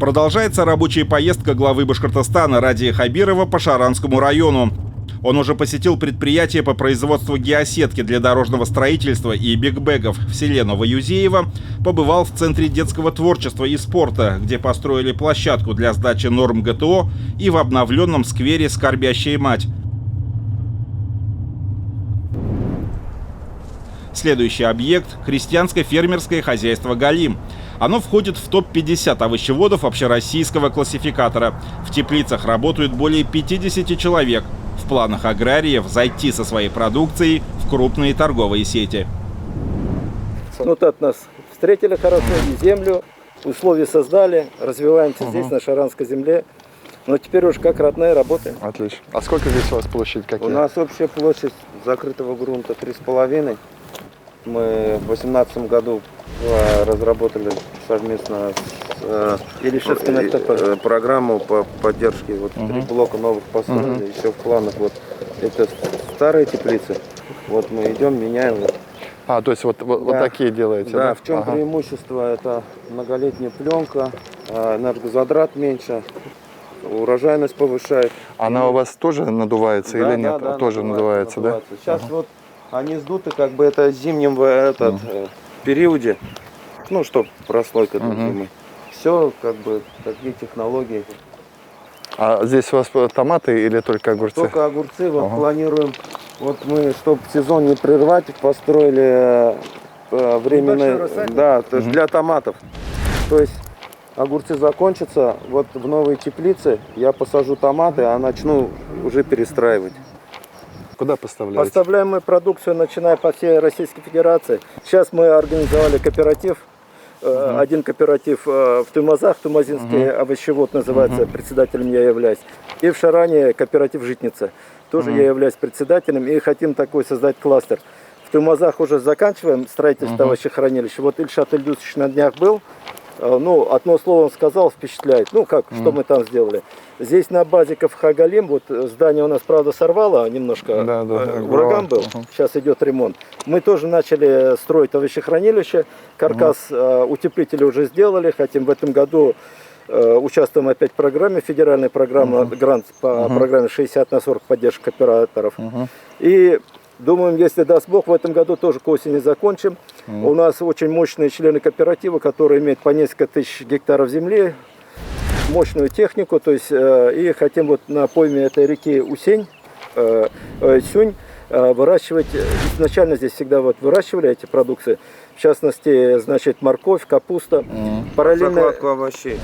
Продолжается рабочая поездка главы Башкортостана Радия Хабирова по Шаранскому району. Он уже посетил предприятие по производству геосетки для дорожного строительства и бигбэгов в селе Новоюзеево, побывал в Центре детского творчества и спорта, где построили площадку для сдачи норм ГТО, и в обновленном сквере «Скорбящая мать». Следующий объект – крестьянско-фермерское хозяйство «Галим». Оно входит в топ-50 овощеводов общероссийского классификатора. В теплицах работают более 50 человек. В планах аграриев зайти со своей продукцией в крупные торговые сети. Вот от нас встретили хорошо, и землю, условия создали, развиваемся здесь, на Шаранской земле. Но теперь уже как родная работаем. Отлично. А сколько здесь у вас площадь? У нас общая площадь закрытого грунта 3,5. Мы в 2018 году разработали совместно с программу по поддержке. Вот 3 блока новых построили, еще в планах. Вот это старые теплицы. Вот мы идем, меняем. То есть вот такие делаете? Да, в чем преимущество? Это многолетняя пленка, энергозатрат меньше, урожайность повышает. Она у вас тоже надувается или нет? Да, тоже надувается, да? Сейчас вот они сдуты, как бы это в зимнем периоде, ну, чтобы прослойка для зимы. Все, как бы, такие технологии. А здесь у вас томаты или только огурцы? Только огурцы, вот планируем. Вот мы, чтобы сезон не прервать, построили временный, для томатов. То есть огурцы закончатся, вот в новые теплицы я посажу томаты, а начну уже перестраивать. Куда поставляете? Поставляем мы продукцию, начиная по всей Российской Федерации. Сейчас мы организовали кооператив. Один кооператив в Туймазах, Тумазинский овощевод называется, председателем я являюсь. И в Шаране кооператив «Житница». Тоже я являюсь председателем, и хотим такой создать кластер. В Туймазах уже заканчиваем строительство овощехранилища. Вот Ильшат Ильдусович на днях был. Ну, одно слово он сказал, впечатляет. Ну, как, что мы там сделали. Здесь на базе КФХ «Галим», вот здание у нас, правда, сорвало немножко, ураган был, сейчас идет ремонт. Мы тоже начали строить овощехранилище, каркас утеплителя уже сделали, хотим в этом году участвуем опять в программе, федеральной программе, грант по программе 60/40 поддержка операторов. И думаем, если даст Бог, в этом году тоже к осени закончим. У нас очень мощные члены кооператива, которые имеют по несколько тысяч гектаров земли, мощную технику, то есть и хотим вот на пойме этой реки Сюнь выращивать. Изначально здесь всегда вот выращивали эти продукции, в частности, значит, морковь, капуста. Параллельно закладку овощей.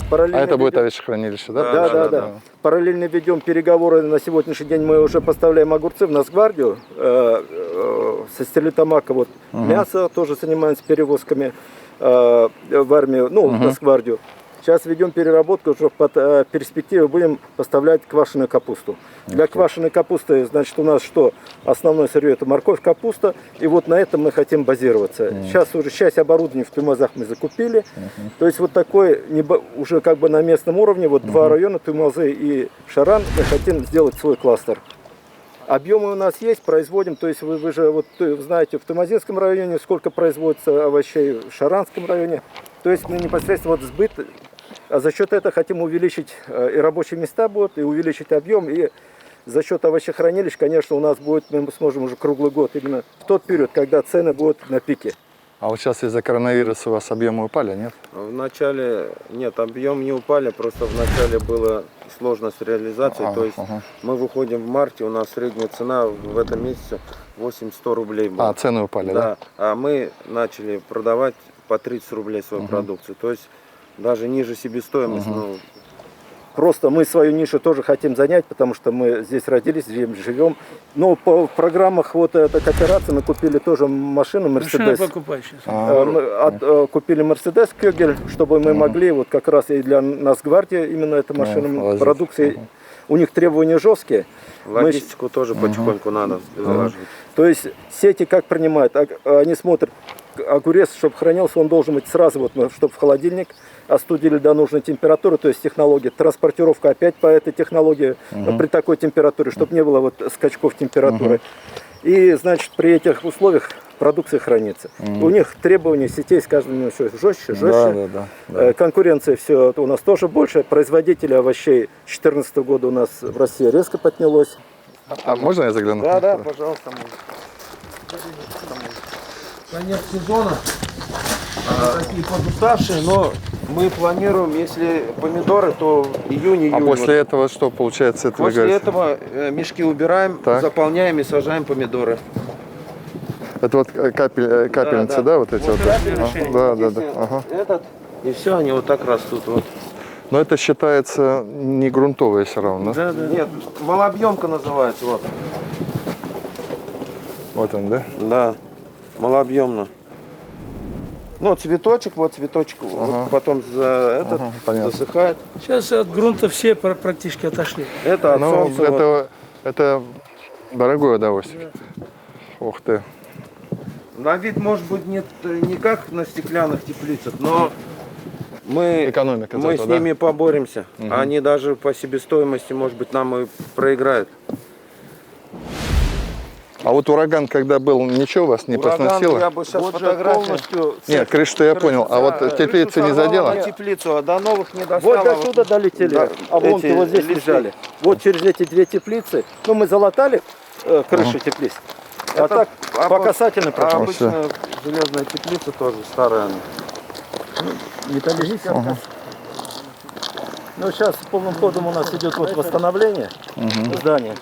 Параллельно это будет овощехранилище, да? Да. Параллельно ведем переговоры. На сегодняшний день мы уже поставляем огурцы в Нацгвардию, со Стерлитамака вот мясо тоже занимаемся перевозками в армию, ну, в Нацгвардию. Сейчас ведем переработку, уже под перспективой будем поставлять квашеную капусту. Для квашеной капусты, значит, у нас что? Основное сырье — это морковь, капуста. И вот на этом мы хотим базироваться. Сейчас уже часть оборудования в Туймазах мы закупили. То есть вот такой, уже как бы на местном уровне, вот два района, Туймазы и Шаран, мы хотим сделать свой кластер. Объемы у нас есть, производим, то есть вы же вот знаете, в Тумазинском районе сколько производится овощей, в Шаранском районе. То есть мы непосредственно вот сбыт, а за счет этого хотим увеличить и рабочие места будут, и увеличить объем, и за счет овощехранилищ, конечно, у нас будет, мы сможем уже круглый год, именно в тот период, когда цены будут на пике. А вот сейчас из-за коронавируса у вас объемы упали, нет? В начале, нет, объем не упали, просто в начале было сложно с реализацией. То есть мы выходим в марте, у нас средняя цена в этом месяце 800 рублей была. Цены упали, да? А мы начали продавать по 30 рублей свою продукцию. То есть даже ниже себестоимости. Просто мы свою нишу тоже хотим занять, потому что мы здесь родились, здесь живем. Но в программах вот этой кооперации мы купили тоже машину Мерседес. Купили Мерседес Кёгель, чтобы мы могли вот как раз и для Нацгвардии именно эта машина продукции. У них требования жесткие. Логистику тоже потихоньку надо залаживать. То есть сети как принимают? Они смотрят, огурец, чтобы хранился, он должен быть сразу, вот, чтобы в холодильник остудили до нужной температуры, то есть технология, транспортировка опять по этой технологии при такой температуре, чтобы не было вот скачков температуры. И, значит, при этих условиях продукция хранится. У них требования сетей с каждым днем все жестче, жестче. Да, да, да. Конкуренция все у нас тоже больше. Производители овощей 2014 года у нас в России резко поднялось. А можно я загляну? Да, да, пожалуйста. Конец сезона. Такие подуставшие, но мы планируем, если помидоры, то июнь-июль. А после этого что получается? Это вы После говорите? этого мешки убираем, Так. заполняем и сажаем помидоры. Это вот капельницы, да, вот эти вот? Да, да, да. Ага. Этот, и все, они вот так растут. Вот. Но это считается не грунтовые все равно, да? Нет, малообъемка называется. Вот. Вот он, да? Да, малообъемно. Ну, цветочек, вот цветочек, вот потом понятно. засыхает. Сейчас от грунта все практически отошли. Это от Ну, солнца. Вот. это дорогое удовольствие. Ух ты. На вид, может быть, нет не как на стеклянных теплицах, но мы Экономика с зато, да? ними поборемся. Они даже по себестоимости, может быть, нам и проиграют. А вот ураган, когда был, ничего вас не Ураган, посносило? я бы сейчас Вот же фотографию. полностью... Нет, крышу-то я понял. А вот теплицы не задела? На теплицу, а до новых не достало. Вот до сюда долетели, Да, обломки эти вот здесь листы. лежали. Вот через эти две теплицы. Ну, мы залатали крыши теплиц. А так по касательной А прошли. обычно железная теплица тоже старая. она. Металлическая каркас. Ну, сейчас полным ходом у нас идет вот восстановление здания.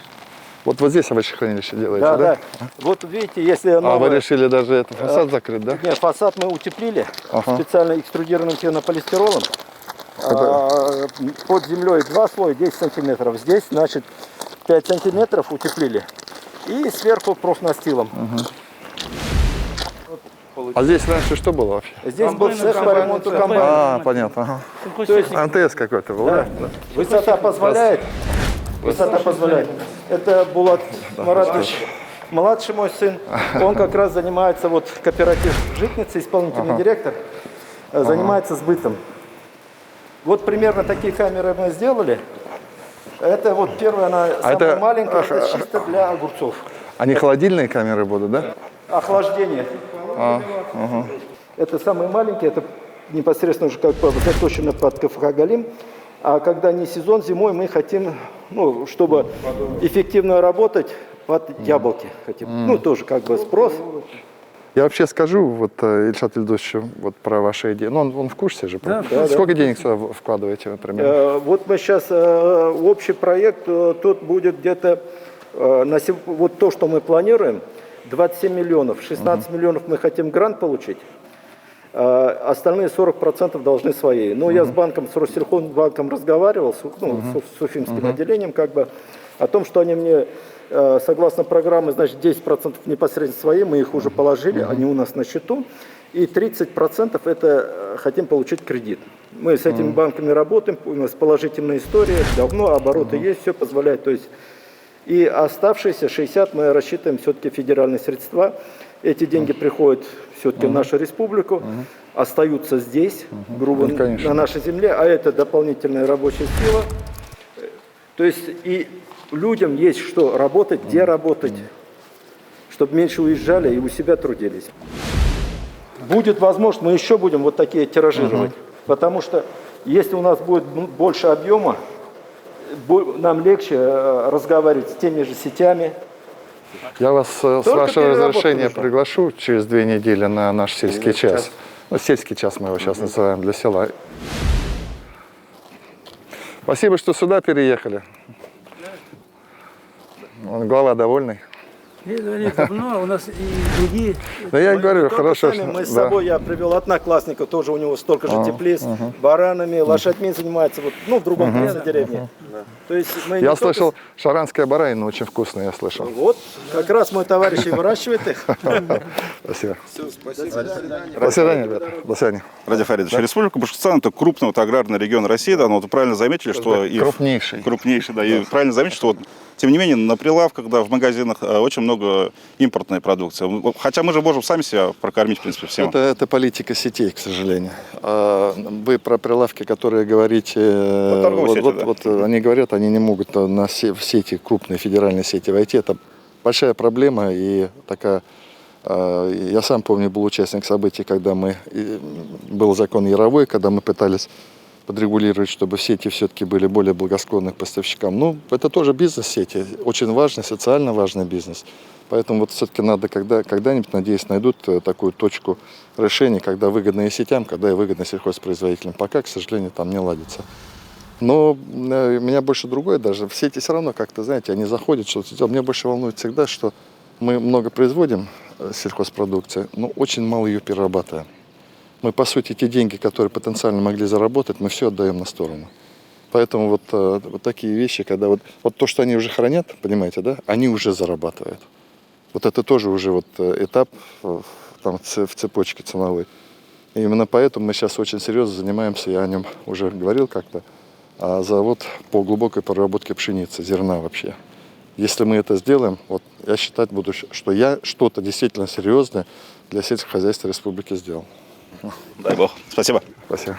Вот здесь овощехранилище делаете, Да, да? да. Вот видите, если А вы новое... решили даже этот фасад закрыть, да? Нет, фасад мы утеплили Ага. специально экструдированным пенополистиролом. Под землей 2 слоя, 10 сантиметров. Здесь, значит, 5 сантиметров утеплили. И сверху профнастилом. А здесь раньше что было вообще? Здесь был цех по ремонту комбайна. А, понятно. Ага. То есть МТС какой-то был, да? высота позволяет. Высота позволяет. Это Булат Маратович, младший мой сын. Он как раз занимается, вот кооператив «Житница», исполнительный директор, занимается сбытом. Вот примерно такие камеры мы сделали. Это вот первая, она самая это- маленькая, это чисто для огурцов. Они холодильные камеры будут, да? Охлаждение. Это самые маленькие, это непосредственно уже как бы заточено под КФХ-Галим. А когда не сезон, зимой мы хотим, ну, чтобы эффективно работать, под яблоки хотим. Ну, тоже как бы спрос. Я вообще скажу вот Ильшату Ильдусовичу вот про ваши идеи. Ну, он в курсе же. Сколько денег сюда вкладываете, например? Вот мы сейчас, общий проект, тут будет где-то, вот то, что мы планируем, 27 миллионов. 16 миллионов мы хотим грант получить. Остальные 40% должны свои. Но я с банком, с Россельхозбанком разговаривал, с Уфимским отделением, как бы, о том, что они мне, согласно программы, значит, 10% непосредственно свои, мы их уже положили, они у нас на счету, и 30% это хотим получить кредит. Мы с этими банками работаем, у нас положительная история, давно обороты есть, все позволяет. То есть, и оставшиеся 60 мы рассчитываем все-таки федеральные средства. Эти деньги приходят все-таки в нашу республику, остаются здесь, грубо на нашей земле, а это дополнительная рабочая сила. То есть и людям есть что работать, где работать, чтобы меньше уезжали и у себя трудились. Будет возможность, мы еще будем вот такие тиражировать, потому что если у нас будет больше объема, нам легче разговаривать с теми же сетями. Я вас с вашего разрешения приглашу через 2 недели на наш сельский час. Ну, сельский час мы его сейчас называем для села. Спасибо, что сюда переехали. Глава довольный. Ну, у нас и другие. Да я и говорю, хорошо. Сами мы с да. собой, я привел одноклассника, тоже у него столько же теплиц, баранами, лошадьми занимается, вот, ну, в другом конце деревни. То есть мы не Я только слышал, шаранская баранина очень вкусная, я слышал. Вот, как раз мой товарищ и выращивает их. Спасибо. До свидания, ребята. До свидания. Ради Фаридович, Республика Башкортостан — это крупный вот аграрный регион России, да, но вот вы правильно заметили, что... Крупнейший. Крупнейший, да, и правильно заметили, что вот, тем не менее, на прилавках, да, в магазинах очень много импортной продукции. Хотя мы же можем сами себя прокормить, в принципе, всем. Это политика сетей, к сожалению. Вы про прилавки, которые говорите, вот они говорят, они не могут в сети, крупные федеральные сети войти. Это большая проблема и такая Я сам помню, был участник событий, когда был закон Яровой, когда мы пытались подрегулировать, чтобы сети все-таки были более благосклонны к поставщикам. Ну, это тоже бизнес-сети, очень важный, социально важный бизнес. Поэтому вот все-таки надо когда-нибудь, надеюсь, найдут такую точку решения, когда выгодно и сетям, когда и выгодно сельхозпроизводителям. Пока, к сожалению, там не ладится. Но меня больше другое даже. В сети все равно как-то, знаете, они заходят, что-то делают. Меня больше волнует всегда, что мы много производим сельхозпродукции, но очень мало ее перерабатываем. Мы, по сути, те деньги, которые потенциально могли заработать, мы все отдаем на сторону. Поэтому вот такие вещи, когда вот то, что они уже хранят, понимаете, да, они уже зарабатывают. Вот это тоже уже вот этап там, в цепочке ценовой. И именно поэтому мы сейчас очень серьезно занимаемся, я о нем уже говорил как-то, завод по глубокой переработке пшеницы, зерна вообще. Если мы это сделаем, вот я считать буду, что я что-то действительно серьезное для сельского хозяйства республики сделал. Дай бог. Спасибо. Спасибо.